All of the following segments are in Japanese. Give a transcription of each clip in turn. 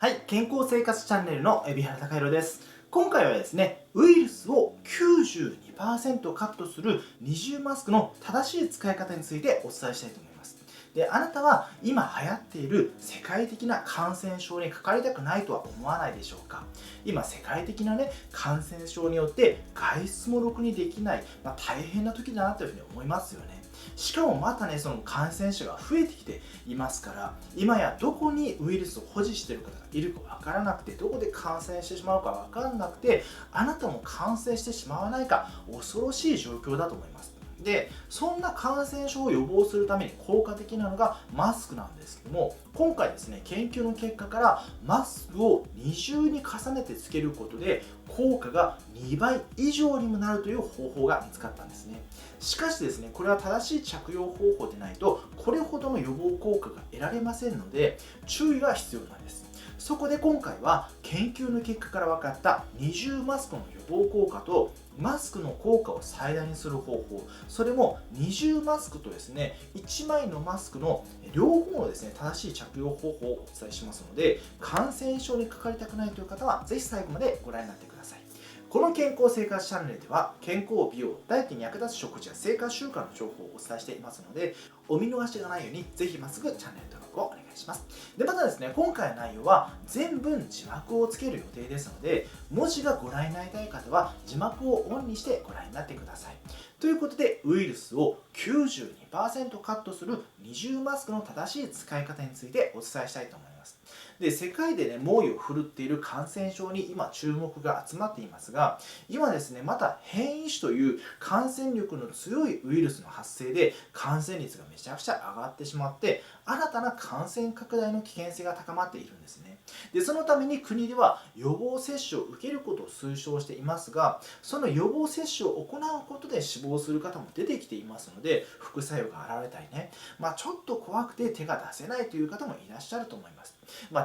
はい、健康生活チャンネルの海老原貴弘です。今回はですね、ウイルスを92%カットする二重マスクの正しい使い方についてお伝えしたいと思います。で、あなたは今流行っている世界的な感染症にかかりたくないとは思わないでしょうか。今世界的なね、感染症によって外出もろくにできない、大変な時だなというふうに思いますよね。しかもまたね、その感染者が増えてきていますから、今やどこにウイルスを保持している方がいるかわからなくて、どこで感染してしまうかわからなくて、あなたも感染してしまわないか恐ろしい状況だと思います。で、そんな感染症を予防するために効果的なのがマスクなんですけども、今回ですね、研究の結果からマスクを二重に重ねてつけることで効果が2倍以上にもなるという方法が見つかったんですね。しかしですね、これは正しい着用方法でないとこれほどの予防効果が得られませんので、注意が必要なんです。そこで今回は研究の結果から分かった二重マスクの予防効果とマスクの効果を最大にする方法、それも二重マスクとですね、1枚のマスクの両方のですね、正しい着用方法をお伝えしますので、感染症にかかりたくないという方はぜひ最後までご覧になってください。この健康生活チャンネルでは健康美容、ダイエットに役立つ食事や生活習慣の情報をお伝えしていますので、お見逃しがないようにぜひまっすぐチャンネル登録をお願いします。で、またですね、今回の内容は全文字幕をつける予定ですので、文字がご覧になりたい方は字幕をオンにしてご覧になってください。ということで、ウイルスを92%カットする二重マスクの正しい使い方についてお伝えしたいと思います。で、世界でね、猛威を振るっている感染症に今注目が集まっていますが、今ですね、また変異種という感染力の強いウイルスの発生で感染率がめちゃくちゃ上がってしまって、新たな感染拡大の危険性が高まっているんですね。で、そのために国では予防接種を受けることを推奨していますが、その予防接種を行うことで死亡する方も出てきていますので、副作用が現れたりね、ちょっと怖くて手が出せないという方もいらっしゃると思います。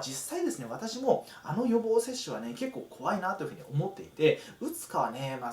実際ですね、私もあの予防接種はね、結構怖いなというふうに思っていて、打つかはね、迷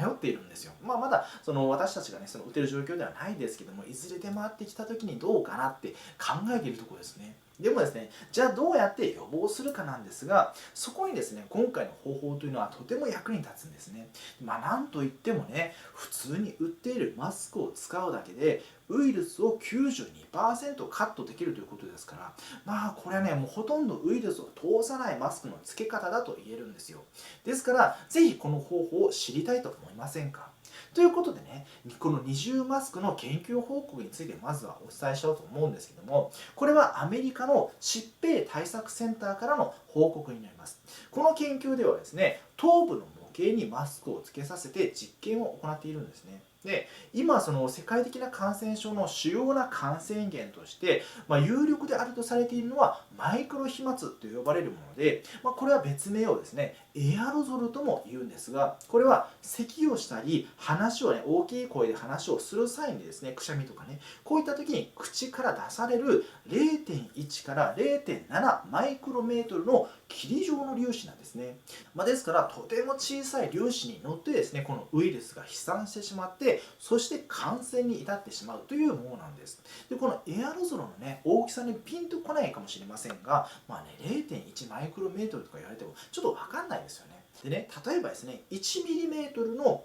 っているんですよ。まだ私たちがね、打てる状況ではないですけども、いずれ出回ってきた時にどうかなって考えているところですね。でもですね、じゃあどうやって予防するかなんですが、そこにですね、今回の方法というのはとても役に立つんですね。なんといってもね、普通に売っているマスクを使うだけで、ウイルスを92%カットできるということですから、これはね、もうほとんどウイルスを通さないマスクの付け方だと言えるんですよ。ですから、ぜひこの方法を知りたいと思いませんか？ということでね、この二重マスクの研究報告についてまずはお伝えしようと思うんですけども、これはアメリカの疾病対策センターからの報告になります。この研究ではですね、頭部の模型にマスクをつけさせて実験を行っているんですね。で、今世界的な感染症の主要な感染源として、有力であるとされているのはマイクロ飛沫と呼ばれるもので、これは別名をですね、エアロゾルとも言うんですが、これは咳をしたり話をね、大きい声で話をする際にですね、くしゃみとかね、こういった時に口から出される0.1から0.7マイクロメートルの霧状の粒子なんですね。ですからとても小さい粒子に乗ってですね、このウイルスが飛散してしまって、そして感染に至ってしまうというものなんです。で、このエアロゾルのね、大きさにピンとこないかもしれませんが、0.1マイクロメートルとか言われてもちょっとわかんないですよね。でね、例えばですね、1ミリメートルの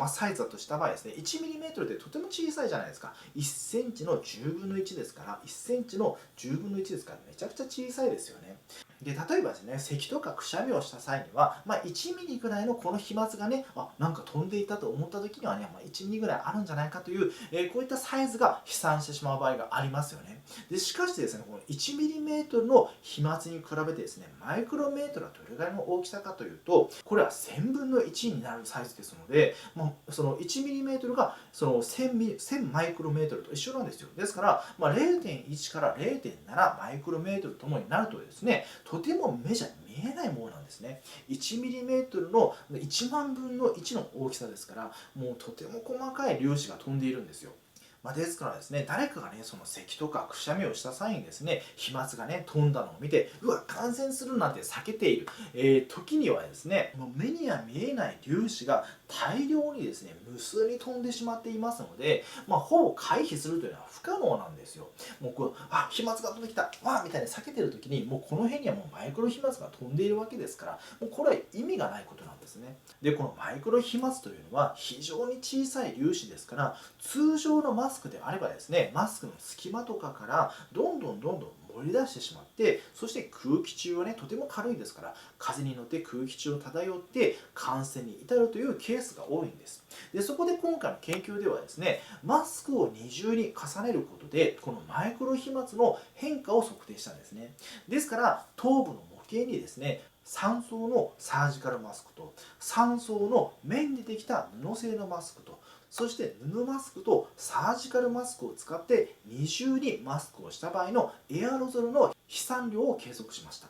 サイズだとした場合ですね、1ミリメートルってとても小さいじゃないですか。1センチの10分の1ですから、1センチの10分の1ですから、めちゃくちゃ小さいですよね。で、例えばですね、咳とかくしゃみをした際には、1ミリぐらいのこの飛沫がね、なんか飛んでいたと思った時にはね、1ミリぐらいあるんじゃないかという、こういったサイズが飛散してしまう場合がありますよね。で、しかしですね、この1ミリメートルの飛沫に比べてですね、マイクロメートルはどれぐらいの大きさかというと、これは1000分の1になるサイズですので、その1ミリメートルがその1000マイクロメートルと一緒なんですよ。ですから、0.1から0.7マイクロメートルともになるとですね、とても目じゃ見えないものなんですね。1ミリメートルの1万分の1の大きさですから、もうとても細かい粒子が飛んでいるんですよ。ですからですね、誰かがね、その咳とかくしゃみをした際にですね、飛沫がね、飛んだのを見て、うわ、感染するなんて避けている、時にはですね、もう目には見えない粒子が大量にですね、無数に飛んでしまっていますので、ほぼ回避するというのは不可能なんですよ。もうこう、あ、飛沫が飛んできた、わあみたいに避けてる時に、もうこの辺にはもうマイクロ飛沫が飛んでいるわけですから、もうこれは意味がないことなんですね。で、このマイクロ飛沫というのは非常に小さい粒子ですから、通常のマスクであればですね、マスクの隙間とかからどんどん漏れ出してしまって、そして空気中はね、とても軽いですから、風に乗って空気中を漂って感染に至るというケースが多いんです。で、そこで今回の研究ではですね、マスクを二重に重ねることで、このマイクロ飛沫の変化を測定したんですね。ですから、頭部の模型にですね、3層のサージカルマスクと3層の綿でできた布製のマスクと、そして布マスクとサージカルマスクを使って二重にマスクをした場合のエアロゾルの飛散量を計測しました。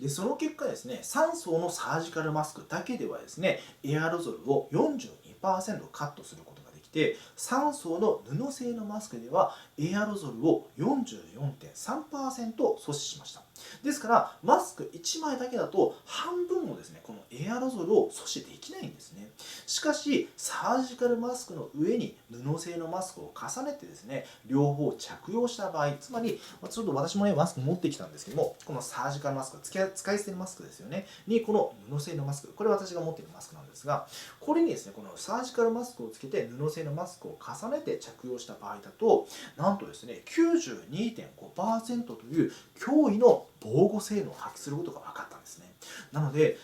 で、その結果ですね、3層のサージカルマスクだけではですね、エアロゾルを42%カットすることができて、3層の布製のマスクではエアロゾルを44.3% 阻止しました。ですからマスク1枚だけだと半分もですね、このエアロゾルを阻止できないんですね。しかしサージカルマスクの上に布製のマスクを重ねてですね、両方着用した場合、つまりちょっと私もねマスク持ってきたんですけども、このサージカルマスク、使い捨てのマスクですよねに、この布製のマスク、これ私が持っているマスクなんですが、これにですね、このサージカルマスクをつけて布製のマスクを重ねて着用した場合だと、なんとですね 92.5% という驚異の防護性能を発揮することが分かったんですね。なので、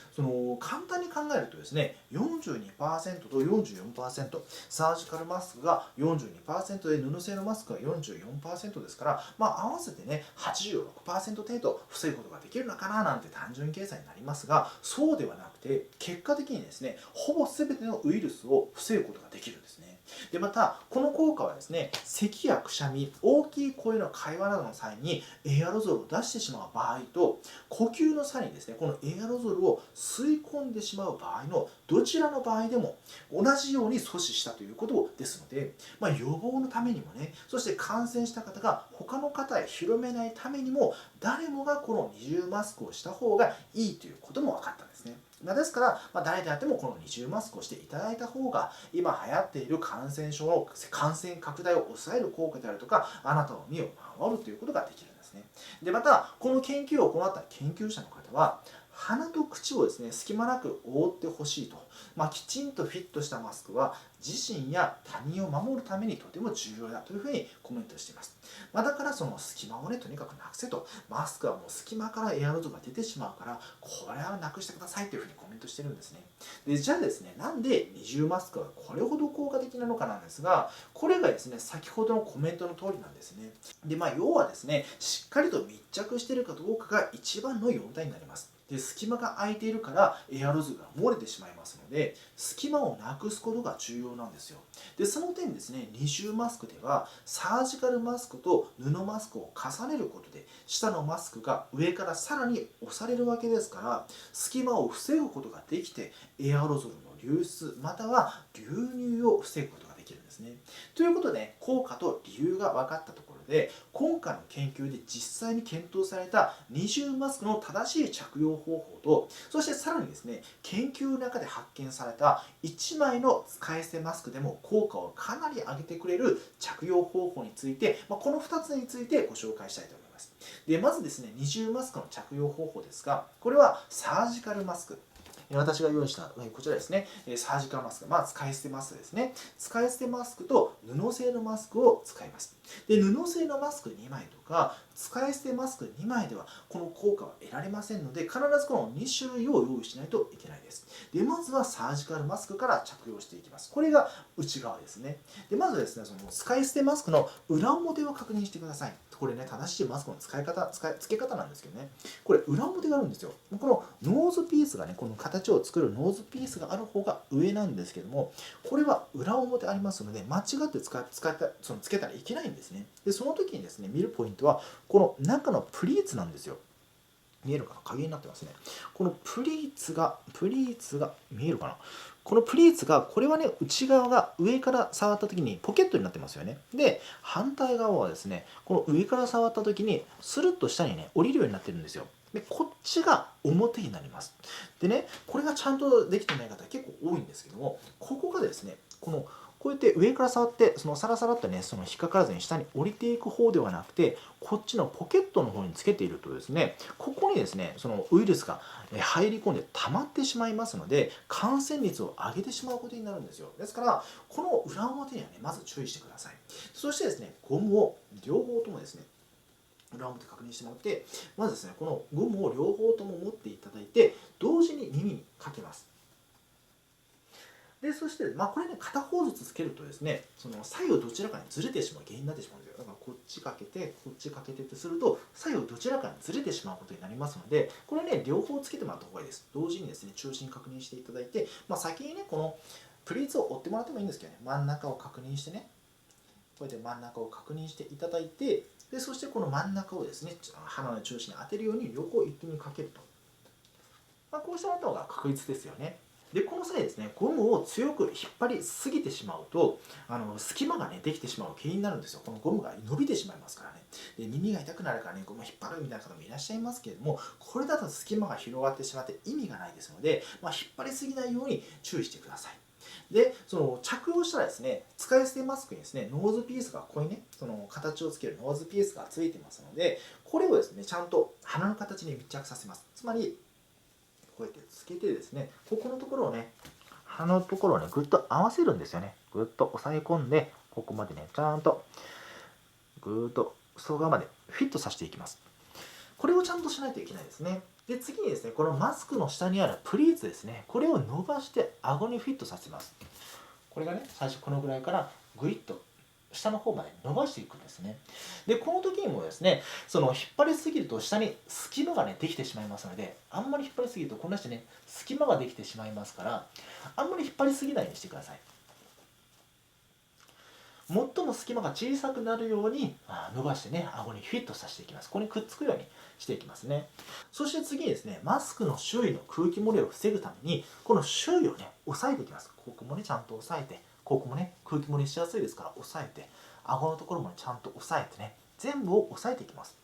簡単に考えるとですね、42% と 44%、サージカルマスクが 42% で布製のマスクが 44% ですから、合わせてね、86% 程度防ぐことができるのかななんて単純計算になりますが、そうではなくて、結果的にですね、ほぼ全てのウイルスを防ぐことができるんですね。で、また、この効果はですね、咳やくしゃみ、大きい声の会話などの際にエアロゾルを出してしまう場合と、呼吸の際にですね、このエアロゾルを吸い込んでしまう場合のどちらの場合でも同じように阻止したということですので、予防のためにもね、そして感染した方が他の方へ広めないためにも、誰もがこの二重マスクをした方がいいということも分かったんですね。ですから、誰であってもこの二重マスクをしていただいた方が、今流行っている感染症の感染拡大を抑える効果であるとか、あなたの身を守るということができるんですね。で、また、この研究を行った研究者の方は、鼻と口をですね、隙間なく覆ってほしいと。きちんとフィットしたマスクは自身や他人を守るためにとても重要だというふうにコメントしています。だからその隙間をね、とにかくなくせと。マスクはもう隙間からエアロゾルが出てしまうから、これはなくしてくださいというふうにコメントしてるんですね。で、じゃあですね、なんで二重マスクはこれほど効果的なのかなんですが、これがですね、先ほどのコメントの通りなんですね。で、要はですね、しっかりと密着しているかどうかが一番の要点になります。で、隙間が空いているからエアロゾルが漏れてしまいますので、隙間をなくすことが重要なんですよ。で、その点ですね、二重マスクではサージカルマスクと布マスクを重ねることで、下のマスクが上からさらに押されるわけですから、隙間を防ぐことができて、エアロゾルの流出または流入を防ぐことができるんですね。ということで、効果と理由が分かったところで、今回の研究で実際に検討された二重マスクの正しい着用方法と、そしてさらにですね、研究の中で発見された1枚の使い捨てマスクでも効果をかなり上げてくれる着用方法について、この2つについてご紹介したいと思います。で、まずですね、二重マスクの着用方法ですが、これはサージカルマスク。私が用意したこちらですね、サージカルマスク、使い捨てマスクですね。使い捨てマスクと布製のマスクを使います。で、布製のマスク2枚とか、使い捨てマスク2枚ではこの効果は得られませんので、必ずこの2種類を用意しないといけないです。で、まずはサージカルマスクから着用していきます。これが内側ですね。で、まずですね、その使い捨てマスクの裏表を確認してください。これね、正しいマスクの付け方なんですけどね、これ裏表があるんですよ。このノーズピースがね、この形を作るノーズピースがある方が上なんですけども、これは裏表ありますので、間違ってつけたらいけないんですね。で、その時にですね、見るポイントは、この中のプリーツなんですよ。見えるかな、影になってますね。このプリーツが見えるかな。このプリーツが、これはね、内側が上から触った時にポケットになってますよね。で、反対側はですね、この上から触った時にスルッと下にね、降りるようになってるんですよ。で、こっちが表になります。でね、これがちゃんとできてない方結構多いんですけども、ここがですね、こうやって上から触って、そのサラサラっとね、その引っかからずに下に降りていく方ではなくて、こっちのポケットの方につけているとですね、ここにですね、そのウイルスが入り込んで溜まってしまいますので、感染率を上げてしまうことになるんですよ。ですから、この裏表にはね、まず注意してください。そしてですね、ゴムを両方ともですね、裏表確認してもらって、まずですね、このゴムを両方とも持っていただいて、同時に耳にかけます。で、そして、これね、片方ずつつけるとですね、その左右どちらかにずれてしまう原因になってしまうんですよ。だからこっちかけて、こっちかけてってすると、左右どちらかにずれてしまうことになりますので、これね、両方つけてもらった方がいいです。同時にですね、中心確認していただいて、先にね、このプリーツを折ってもらってもいいんですけどね、真ん中を確認してね、こうやって真ん中を確認していただいて、でそしてこの真ん中をですね、鼻の中心に当てるように両方一気にかけると。こうしてもらった方が確実ですよね。で、この際ですね、ゴムを強く引っ張りすぎてしまうと、隙間がね、できてしまう原因になるんですよ。このゴムが伸びてしまいますからね。で、耳が痛くなるからね、ゴムを引っ張るみたいな方もいらっしゃいますけれども、これだと隙間が広がってしまって意味がないですので、引っ張りすぎないように注意してください。で、その着用したらですね、使い捨てマスクにですね、ノーズピースがここにね、その形をつけるノーズピースがついてますので、これをですね、ちゃんと鼻の形に密着させます。つまり、こうやってつけてですね、ここのところをね、鼻のところをね、ぐっと合わせるんですよね。ぐっと押さえ込んで、ここまでね、ちゃんとぐーっと外側までフィットさせていきます。これをちゃんとしないといけないですね。で、次にですね、このマスクの下にあるプリーツですね、これを伸ばして顎にフィットさせます。これがね、最初このぐらいからぐいっと下の方まで伸ばしていくんですね。で、この時にもですね、その引っ張りすぎると下に隙間がね、できてしまいますので、あんまり引っ張りすぎるとこんなしてね、隙間ができてしまいますから、あんまり引っ張りすぎないようにしてください。最も隙間が小さくなるように伸ばしてね、顎にフィットさせていきます。ここにくっつくようにしていきますね。そして次にですね、マスクの周囲の空気漏れを防ぐために、この周囲をね、押さえていきます。ここもね、ちゃんと押さえて、ここもね、空気漏れしやすいですから押さえて、顎のところもね、ちゃんと押さえてね、全部を押さえていきます。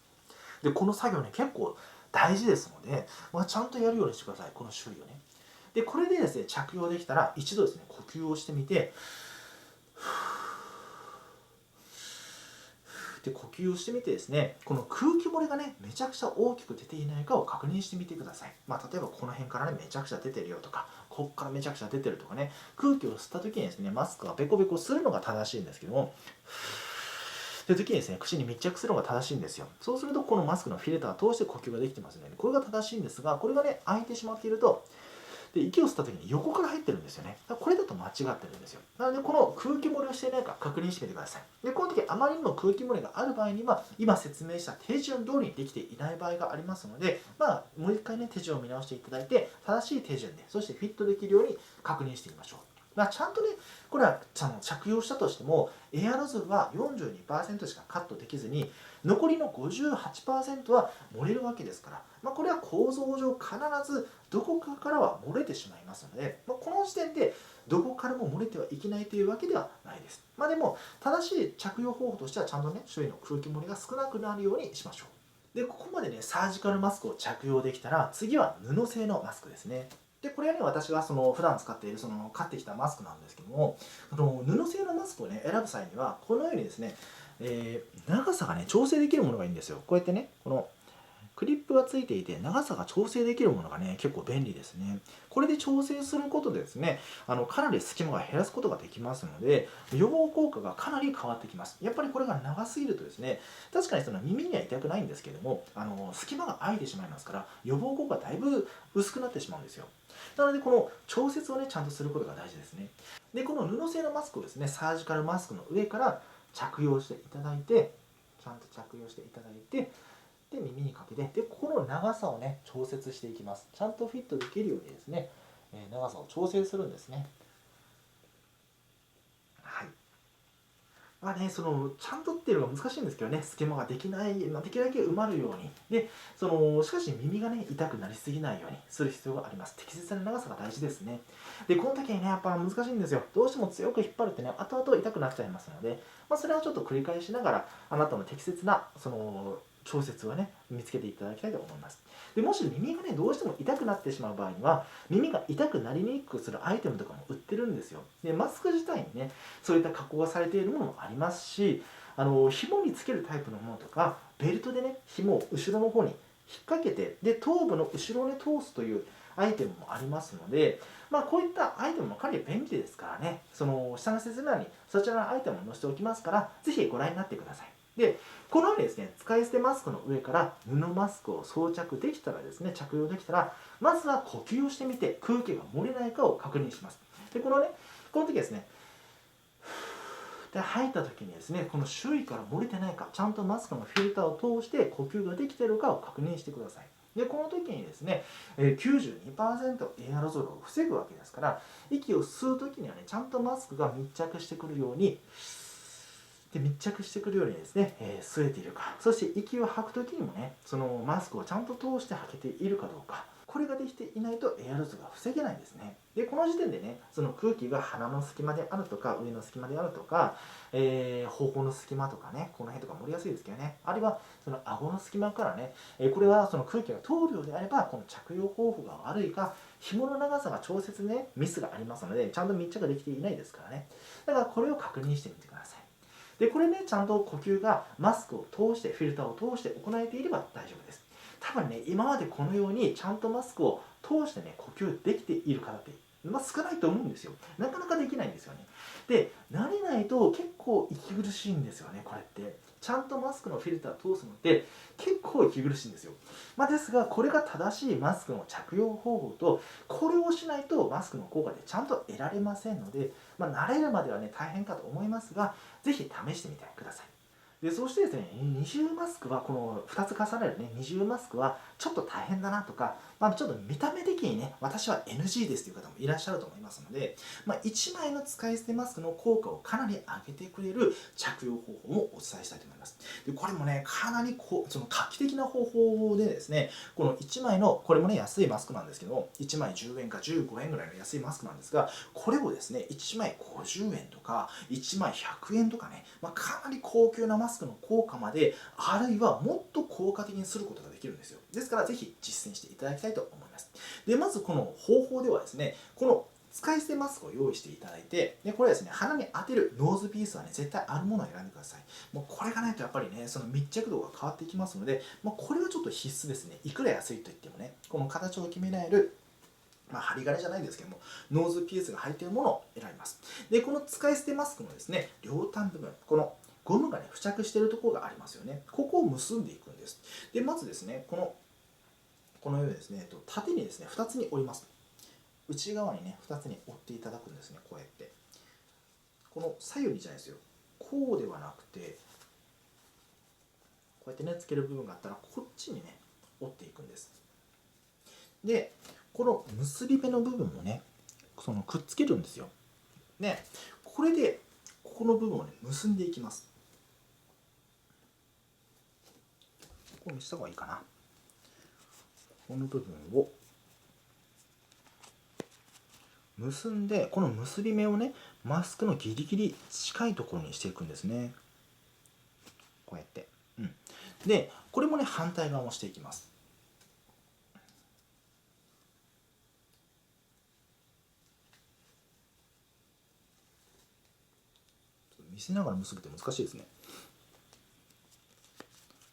で、この作業ね、結構大事ですので、ちゃんとやるようにしてください。この周囲をね。で、これでですね、着用できたら、一度ですね、呼吸をしてみて、で呼吸をしてみてですね、この空気漏れがね、めちゃくちゃ大きく出ていないかを確認してみてください。例えばこの辺からね、めちゃくちゃ出てるよとか、こっからめちゃくちゃ出てるとかね、空気を吸った時にですね、マスクがベコベコするのが正しいんですけども、という時にですね、口に密着するのが正しいんですよ。そうすると、このマスクのフィルターを通して呼吸ができてますので、これが正しいんですが、これがね、開いてしまっていると、で息を吸った時に横から入ってるんですよね。これだと間違ってるんですよ。なのでこの空気漏れをしていないか確認してみてください。でこの時あまりにも空気漏れがある場合には今説明した手順通りにできていない場合がありますので、もう一回ね手順を見直していただいて正しい手順でそしてフィットできるように確認してみましょう。ちゃんとね、これは着用したとしても、エアロゾルは 42% しかカットできずに、残りの 58% は漏れるわけですから、これは構造上必ずどこかからは漏れてしまいますので、この時点でどこからも漏れてはいけないというわけではないです。でも、正しい着用方法としては、ちゃんとね、周囲の空気漏れが少なくなるようにしましょう。で、ここまでね、サージカルマスクを着用できたら、次は布製のマスクですね。で、これはね、私が普段使っている買ってきたマスクなんですけども、布製のマスクをね、選ぶ際には、このようにですね、長さがね、調整できるものがいいんですよ。こうやってね、このクリップがついていて長さが調整できるものがね結構便利ですね。これで調整することでですねかなり隙間が減らすことができますので予防効果がかなり変わってきます。やっぱりこれが長すぎるとですね確かにその耳には痛くないんですけども隙間が空いてしまいますから予防効果がだいぶ薄くなってしまうんですよ。なのでこの調節をねちゃんとすることが大事ですね。でこの布製のマスクをですねサージカルマスクの上から着用していただいてちゃんと着用していただいてで耳にかけてでここの長さをね調節していきます。ちゃんとフィットできるようにですね、長さを調整するんですね。はい。ちゃんとっていうのが難しいんですけどね、隙間ができない、できるだけ埋まるように。で、しかし耳がね、痛くなりすぎないようにする必要があります。適切な長さが大事ですね。で、この時にね、やっぱ難しいんですよ。どうしても強く引っ張るとね、後々痛くなっちゃいますので、それはちょっと繰り返しながら、あなたの適切な、調節をね、見つけていただきたいと思います。で、もし耳がね、どうしても痛くなってしまう場合には、耳が痛くなりにくくするアイテムとかも売ってるんですよ。で、マスク自体にね、そういった加工がされているものもありますし、紐につけるタイプのものとか、ベルトでね、紐を後ろの方に引っ掛けて、で、頭部の後ろに通すというアイテムもありますので、こういったアイテムもかなり便利ですからね、下の説明欄にそちらのアイテムを載せておきますから、ぜひご覧になってください。で、このようにですね、使い捨てマスクの上から布マスクを装着できたらですね、着用できたら、まずは呼吸をしてみて空気が漏れないかを確認します。で、この時ですね、で吐いた時にですね、この周囲から漏れてないか、ちゃんとマスクのフィルターを通して呼吸ができているかを確認してください。で、この時にですね、92% エアロゾルを防ぐわけですから、息を吸う時にはね、ちゃんとマスクが密着してくるように、密着してくるようにですね、吸えているか、そして息を吐く時にもね、そのマスクをちゃんと通して吐けているかどうか、これができていないとエアロゾルが防げないんですね。で、この時点でね、その空気が鼻の隙間であるとか、上の隙間であるとか、頬の隙間とかね、この辺とか漏れやすいですけどね、あるいはその顎の隙間からね、これはその空気が通るようであれば、この着用方法が悪いか、紐の長さが調節ね、ミスがありますので、ちゃんと密着できていないですからね。だからこれを確認してみてください。で、これね、ちゃんと呼吸がマスクを通して、フィルターを通して行えていれば大丈夫です。多分ね、今までこのようにちゃんとマスクを通してね、呼吸できている方って、少ないと思うんですよ。なかなかできないんですよね。で、慣れないと結構息苦しいんですよね、これって。ちゃんとマスクのフィルターを通すのって結構息苦しいんですよ。ですが、これが正しいマスクの着用方法と、これをしないとマスクの効果でちゃんと得られませんので、慣れるまではね、大変かと思いますが、ぜひ試してみてください。で、そしてですね、二重マスクは、この2つ重ねるね、二重マスクはちょっと大変だなとか、ちょっと見た目的にね、私は NG ですという方もいらっしゃると思いますので、1枚の使い捨てマスクの効果をかなり上げてくれる着用方法もお伝えしたいと思います。で、これもね、かなりその画期的な方法でですね、この1枚の、これもね、安いマスクなんですけども、1枚10円か15円ぐらいの安いマスクなんですが、これをですね、1枚50円とか、1枚100円とかね、かなり高級なマスクの効果まで、あるいはもっと効果的にすることができるんですよ。ですから、ぜひ実践していただきたいと思います。で、まずこの方法ではですね、この使い捨てマスクを用意していただいて、でこれはですね、鼻に当てるノーズピースはね、絶対あるものを選んでください。もうこれがないとやっぱりね、その密着度が変わっていきますので、これはちょっと必須ですね。いくら安いと言ってもね、この形を決められる針金じゃないんですけども、ノーズピースが入っているものを選びます。で、この使い捨てマスクのですね、両端部分、このゴムがね、付着しているところがありますよね。ここを結んでいくんです。で、まずですね、このようにですね、縦にですね、2つに折ります。内側にね、2つに折っていただくんですね、こうやって。この左右にじゃないですよ。こうではなくて、こうやってね、つける部分があったら、こっちにね、折っていくんです。で、この結び目の部分もね、くっつけるんですよ。で、これで、ここの部分をね、結んでいきます。こう見せた方がいいかな。この部分を結んで、この結び目をね、マスクのギリギリ近いところにしていくんですね。こうやって。で、これもね、反対側もしていきます。見せながら結ぶって難しいですね。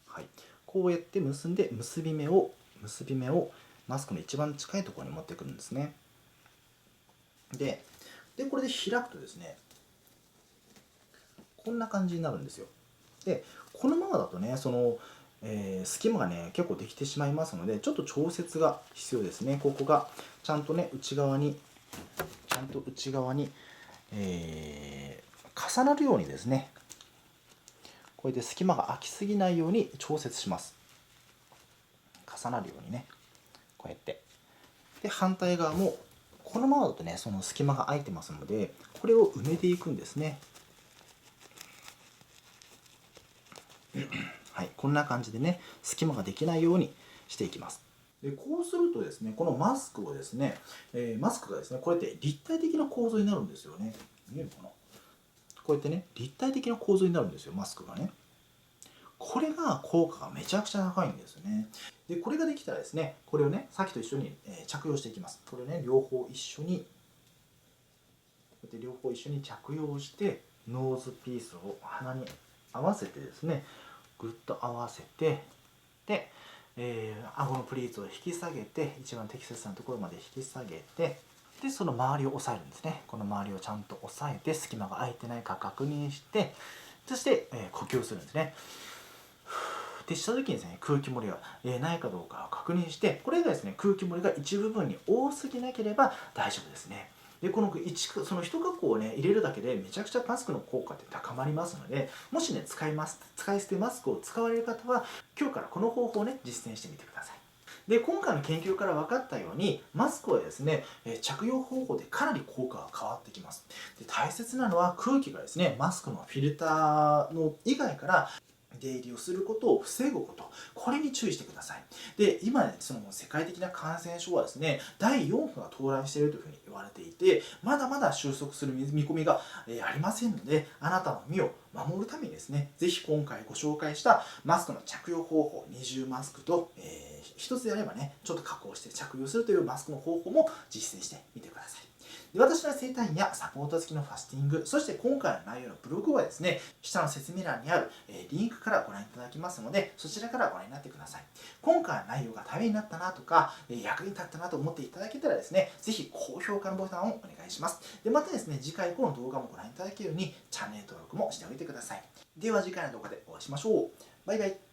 はい。こうやって結んで、結び目をマスクの一番近いところに持ってくるんですね。で、これで開くとですね、こんな感じになるんですよ。で、このままだとね、隙間がね、結構できてしまいますので、ちょっと調節が必要ですね。ここがちゃんとね、内側に、重なるようにですね、こうやって隙間が空きすぎないように調節します。重なるようにね、こうやって。で、反対側も、このままだとね、その隙間が空いてますので、これを埋めていくんですね。はい、こんな感じでね、隙間ができないようにしていきます。でこうするとですね、このマスクをですね、マスクがですね、こうやって立体的な構造になるんですよね。見えるかな。こうやってね、立体的な構造になるんですよ、マスクがね。これが効果がめちゃくちゃ高いんですね。でこれができたらですね、これをね、さっきと一緒に着用していきます。これね、両方一緒に、こうやって両方一緒に着用して、ノーズピースを鼻に合わせてですね、ぐっと合わせて、で、顎のプリーツを引き下げて、一番適切なところまで引き下げて、でその周りを押さえるんですね。この周りをちゃんと押さえて、隙間が空いてないか確認して、そして、呼吸するんですね。でした時にですね、空気漏れがないかどうかを確認して、これがですね、空気漏れが一部分に多すぎなければ大丈夫ですね。でこのその1加工をね入れるだけでめちゃくちゃマスクの効果って高まりますので、もしね使い捨てマスクを使われる方は今日からこの方法をね実践してみてください。で今回の研究から分かったように、マスクはですね着用方法でかなり効果が変わってきます。で大切なのは空気がですねマスクのフィルターの以外から出入りをすることを防ぐこと、これに注意してください。で今ね、その世界的な感染症はですね第4波が到来しているというふうに言われていて、まだまだ収束する見込みがありませんので、あなたの身を守るためにですね、ぜひ今回ご紹介したマスクの着用方法、二重マスクと、一つであればねちょっと加工して着用するというマスクの方法も実践してみてください。で私の整体院やサポート付きのファスティング、そして今回の内容のブログはですね、下の説明欄にあるリンクからご覧いただきますので、そちらからご覧になってください。今回の内容がためになったなとか、役に立ったなと思っていただけたらですね、ぜひ高評価のボタンをお願いします。でまたですね、次回以降の動画もご覧いただけるようにチャンネル登録もしておいてください。では次回の動画でお会いしましょう。バイバイ。